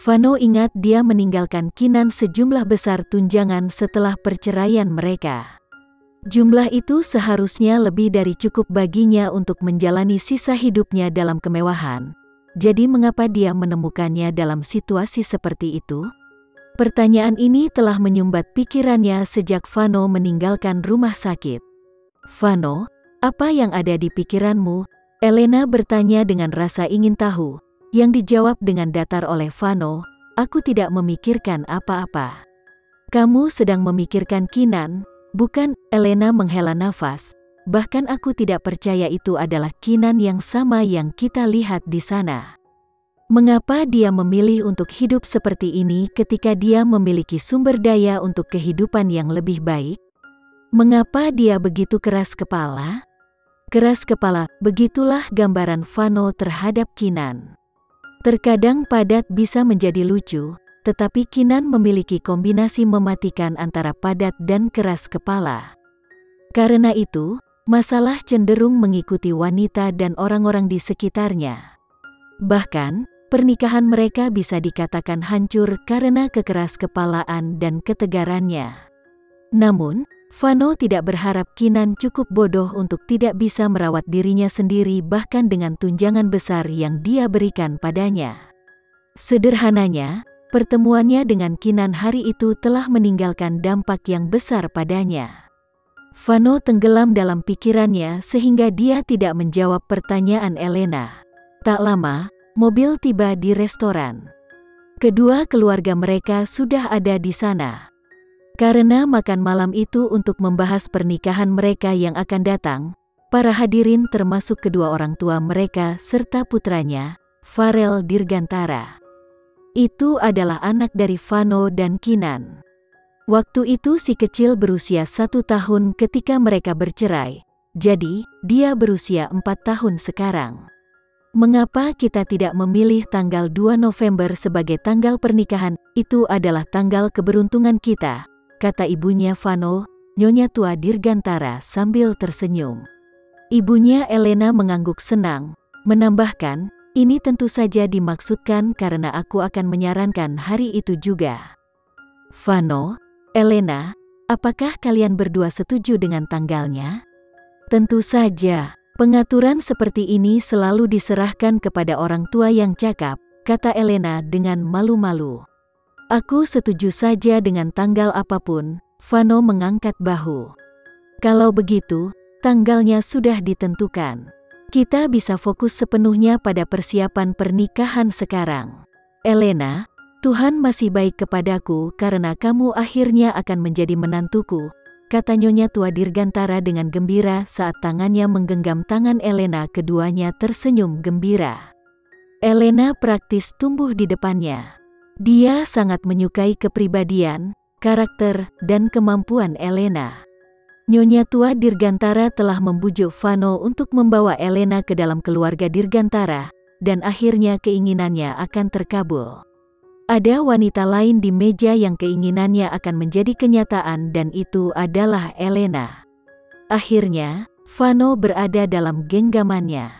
Vano ingat dia meninggalkan Kinan sejumlah besar tunjangan setelah perceraian mereka. Jumlah itu seharusnya lebih dari cukup baginya untuk menjalani sisa hidupnya dalam kemewahan. Jadi mengapa dia menemukannya dalam situasi seperti itu? Pertanyaan ini telah menyumbat pikirannya sejak Vano meninggalkan rumah sakit. "Vano, apa yang ada di pikiranmu?" Elena bertanya dengan rasa ingin tahu, yang dijawab dengan datar oleh Vano, "Aku tidak memikirkan apa-apa." "Kamu sedang memikirkan Kinan, bukan?" Elena menghela nafas. "Bahkan aku tidak percaya itu adalah Kinan yang sama yang kita lihat di sana. Mengapa dia memilih untuk hidup seperti ini ketika dia memiliki sumber daya untuk kehidupan yang lebih baik? Mengapa dia begitu keras kepala?" Keras kepala, begitulah gambaran Vano terhadap Kinan. Terkadang padat bisa menjadi lucu, tetapi Kinan memiliki kombinasi mematikan antara padat dan keras kepala. Karena itu, masalah cenderung mengikuti wanita dan orang-orang di sekitarnya. Bahkan, pernikahan mereka bisa dikatakan hancur karena kekeras-kepalaan dan ketegarannya. Namun, Vano tidak berharap Kinan cukup bodoh untuk tidak bisa merawat dirinya sendiri bahkan dengan tunjangan besar yang dia berikan padanya. Sederhananya, pertemuannya dengan Kinan hari itu telah meninggalkan dampak yang besar padanya. Vano tenggelam dalam pikirannya sehingga dia tidak menjawab pertanyaan Elena. Tak lama, mobil tiba di restoran. Kedua keluarga mereka sudah ada di sana. Karena makan malam itu untuk membahas pernikahan mereka yang akan datang, para hadirin termasuk kedua orang tua mereka serta putranya, Farel Dirgantara. Itu adalah anak dari Vano dan Kinan. Waktu itu si kecil berusia 1 tahun ketika mereka bercerai, jadi dia berusia 4 tahun sekarang. "Mengapa kita tidak memilih tanggal 2 November sebagai tanggal pernikahan? Itu adalah tanggal keberuntungan kita," kata ibunya Vano, Nyonya tua Dirgantara sambil tersenyum. Ibunya Elena mengangguk senang, menambahkan, "Ini tentu saja dimaksudkan karena aku akan menyarankan hari itu juga." "Vano, Elena, apakah kalian berdua setuju dengan tanggalnya?" "Tentu saja, pengaturan seperti ini selalu diserahkan kepada orang tua yang cakap," kata Elena dengan malu-malu. "Aku setuju saja dengan tanggal apapun." Vano mengangkat bahu. "Kalau begitu, tanggalnya sudah ditentukan. Kita bisa fokus sepenuhnya pada persiapan pernikahan sekarang. Elena, Tuhan masih baik kepadaku karena kamu akhirnya akan menjadi menantuku," kata Nyonya tua Dirgantara dengan gembira saat tangannya menggenggam tangan Elena. Keduanya tersenyum gembira. Elena praktis tumbuh di depannya. Dia sangat menyukai kepribadian, karakter, dan kemampuan Elena. Nyonya tua Dirgantara telah membujuk Vano untuk membawa Elena ke dalam keluarga Dirgantara, dan akhirnya keinginannya akan terkabul. Ada wanita lain di meja yang keinginannya akan menjadi kenyataan dan itu adalah Elena. Akhirnya, Vano berada dalam genggamannya.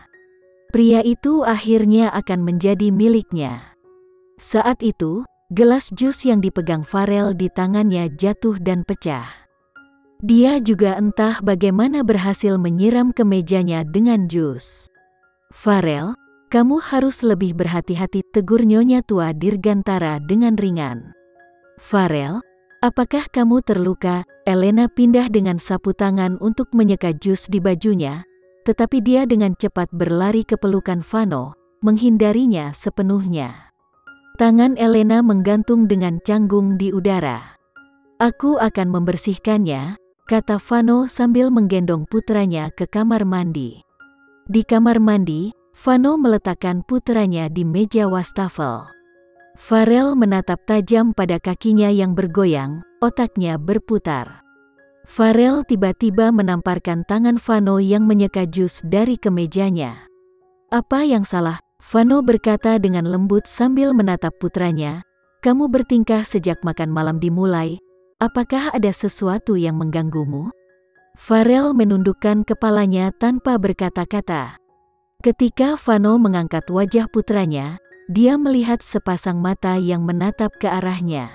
Pria itu akhirnya akan menjadi miliknya. Saat itu, gelas jus yang dipegang Farel di tangannya jatuh dan pecah. Dia juga entah bagaimana berhasil menyiram ke mejanya dengan jus. "Farel, kamu harus lebih berhati-hati," tegur Nyonya tua Dirgantara dengan ringan. "Farel, apakah kamu terluka?" Elena pindah dengan sapu tangan untuk menyeka jus di bajunya, tetapi dia dengan cepat berlari ke pelukan Vano, menghindarinya sepenuhnya. Tangan Elena menggantung dengan canggung di udara. "Aku akan membersihkannya," kata Vano sambil menggendong putranya ke kamar mandi. Di kamar mandi, Vano meletakkan putranya di meja wastafel. Farel menatap tajam pada kakinya yang bergoyang, otaknya berputar. Farel tiba-tiba menamparkan tangan Vano yang menyeka jus dari kemejanya. "Apa yang salah?" Vano berkata dengan lembut sambil menatap putranya. "Kamu bertingkah sejak makan malam dimulai. Apakah ada sesuatu yang mengganggumu?" Farel menundukkan kepalanya tanpa berkata-kata. Ketika Vano mengangkat wajah putranya, dia melihat sepasang mata yang menatap ke arahnya.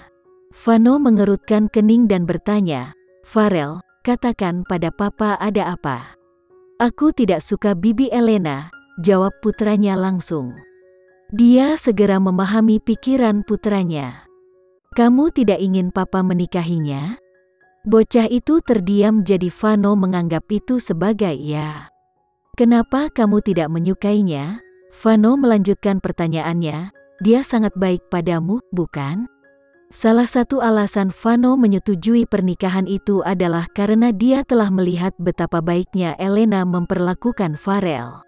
Vano mengerutkan kening dan bertanya, "Farel, katakan pada papa ada apa?" "Aku tidak suka Bibi Elena," jawab putranya langsung. Dia segera memahami pikiran putranya. "Kamu tidak ingin papa menikahinya?" Bocah itu terdiam, jadi Vano menganggap itu sebagai ya. "Kenapa kamu tidak menyukainya?" Vano melanjutkan pertanyaannya. "Dia sangat baik padamu, bukan?" Salah satu alasan Vano menyetujui pernikahan itu adalah karena dia telah melihat betapa baiknya Elena memperlakukan Farel.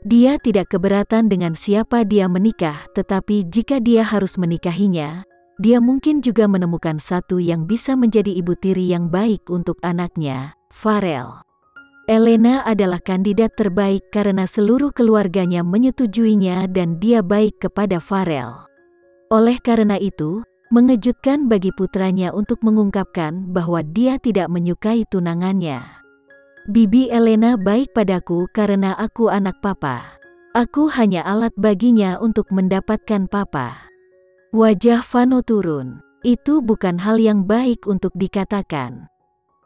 Dia tidak keberatan dengan siapa dia menikah, tetapi jika dia harus menikahinya, dia mungkin juga menemukan satu yang bisa menjadi ibu tiri yang baik untuk anaknya, Farel. Elena adalah kandidat terbaik karena seluruh keluarganya menyetujuinya dan dia baik kepada Farel. Oleh karena itu, mengejutkan bagi putranya untuk mengungkapkan bahwa dia tidak menyukai tunangannya. "Bibi Elena baik padaku karena aku anak papa. Aku hanya alat baginya untuk mendapatkan papa." Wajah Vano turun. Itu bukan hal yang baik untuk dikatakan.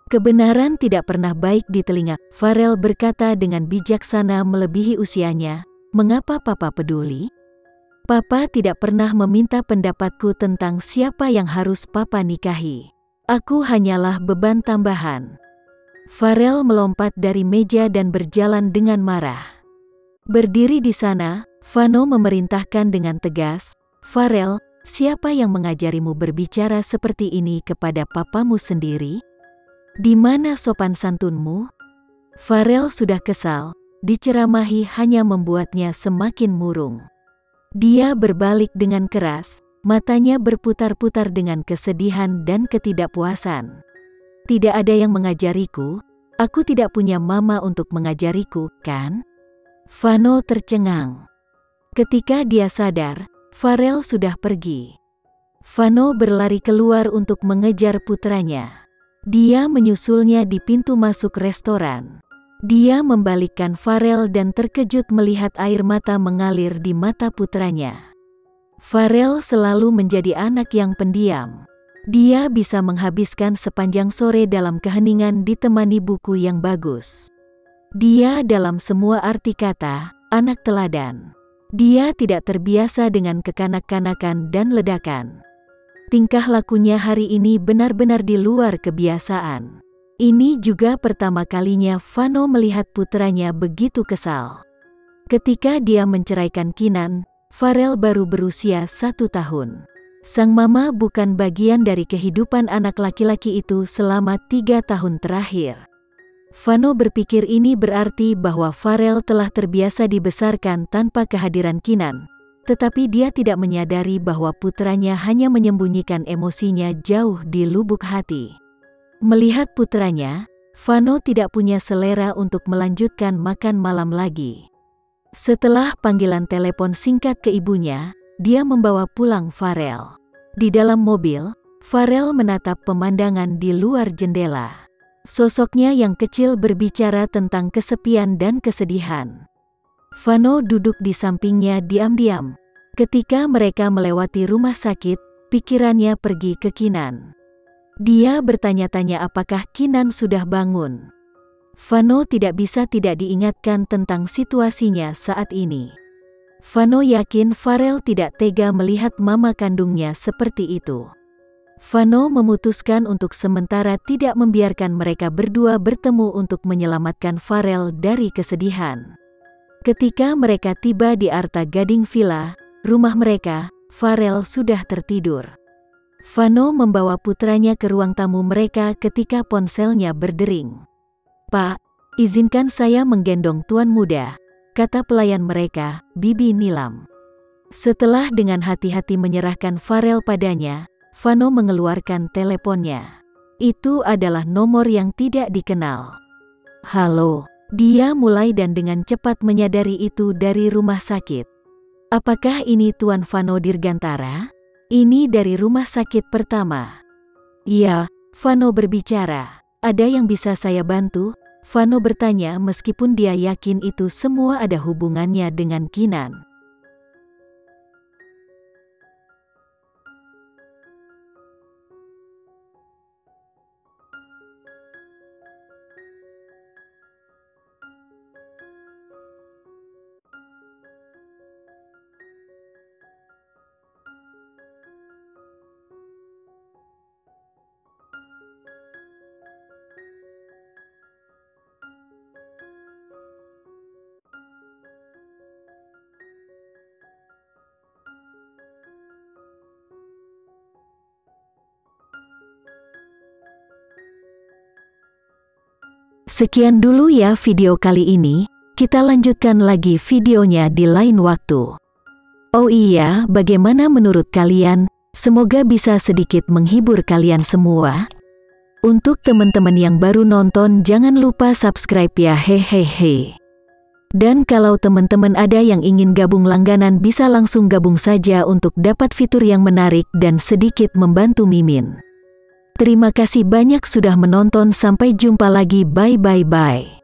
"Kebenaran tidak pernah baik di telinga," Farel berkata dengan bijaksana melebihi usianya. "Mengapa papa peduli? Papa tidak pernah meminta pendapatku tentang siapa yang harus papa nikahi. Aku hanyalah beban tambahan." Farel melompat dari meja dan berjalan dengan marah. Berdiri di sana, Vano memerintahkan dengan tegas, "Farel, siapa yang mengajarimu berbicara seperti ini kepada papamu sendiri? Di mana sopan santunmu?" Farel sudah kesal, diceramahi hanya membuatnya semakin murung. Dia berbalik dengan keras, matanya berputar-putar dengan kesedihan dan ketidakpuasan. "Tidak ada yang mengajariku, aku tidak punya mama untuk mengajariku, kan?" Vano tercengang. Ketika dia sadar, Farel sudah pergi. Vano berlari keluar untuk mengejar putranya. Dia menyusulnya di pintu masuk restoran. Dia membalikkan Farel dan terkejut melihat air mata mengalir di mata putranya. Farel selalu menjadi anak yang pendiam. Dia bisa menghabiskan sepanjang sore dalam keheningan ditemani buku yang bagus. Dia dalam semua arti kata, anak teladan. Dia tidak terbiasa dengan kekanak-kanakan dan ledakan. Tingkah lakunya hari ini benar-benar di luar kebiasaan. Ini juga pertama kalinya Vano melihat putranya begitu kesal. Ketika dia menceraikan Kinan, Farel baru berusia 1 tahun. Sang mama bukan bagian dari kehidupan anak laki-laki itu selama 3 tahun terakhir. Vano berpikir ini berarti bahwa Farel telah terbiasa dibesarkan tanpa kehadiran Kinan, tetapi dia tidak menyadari bahwa putranya hanya menyembunyikan emosinya jauh di lubuk hati. Melihat putranya, Vano tidak punya selera untuk melanjutkan makan malam lagi. Setelah panggilan telepon singkat ke ibunya, dia membawa pulang Farel. Di dalam mobil, Farel menatap pemandangan di luar jendela. Sosoknya yang kecil berbicara tentang kesepian dan kesedihan. Vano duduk di sampingnya diam-diam. Ketika mereka melewati rumah sakit, pikirannya pergi ke Kinan. Dia bertanya-tanya apakah Kinan sudah bangun. Vano tidak bisa tidak diingatkan tentang situasinya saat ini. Vano yakin Farel tidak tega melihat mama kandungnya seperti itu. Vano memutuskan untuk sementara tidak membiarkan mereka berdua bertemu untuk menyelamatkan Farel dari kesedihan. Ketika mereka tiba di Arta Gading Villa, rumah mereka, Farel sudah tertidur. Vano membawa putranya ke ruang tamu mereka ketika ponselnya berdering. "Pak, izinkan saya menggendong tuan muda," kata pelayan mereka, Bibi Nilam. Setelah dengan hati-hati menyerahkan Farel padanya, Vano mengeluarkan teleponnya. Itu adalah nomor yang tidak dikenal. "Halo," dia mulai dan dengan cepat menyadari itu dari rumah sakit. "Apakah ini Tuan Vano Dirgantara? Ini dari rumah sakit pertama." "Iya," Vano berbicara. "Ada yang bisa saya bantu?" Vano bertanya meskipun dia yakin itu semua ada hubungannya dengan Kinan. Sekian dulu ya video kali ini, kita lanjutkan lagi videonya di lain waktu. Oh iya, bagaimana menurut kalian? Semoga bisa sedikit menghibur kalian semua. Untuk teman-teman yang baru nonton, jangan lupa subscribe ya, hehehe. Dan kalau teman-teman ada yang ingin gabung langganan, bisa langsung gabung saja untuk dapat fitur yang menarik dan sedikit membantu Mimin. Terima kasih banyak sudah menonton, sampai jumpa lagi, bye.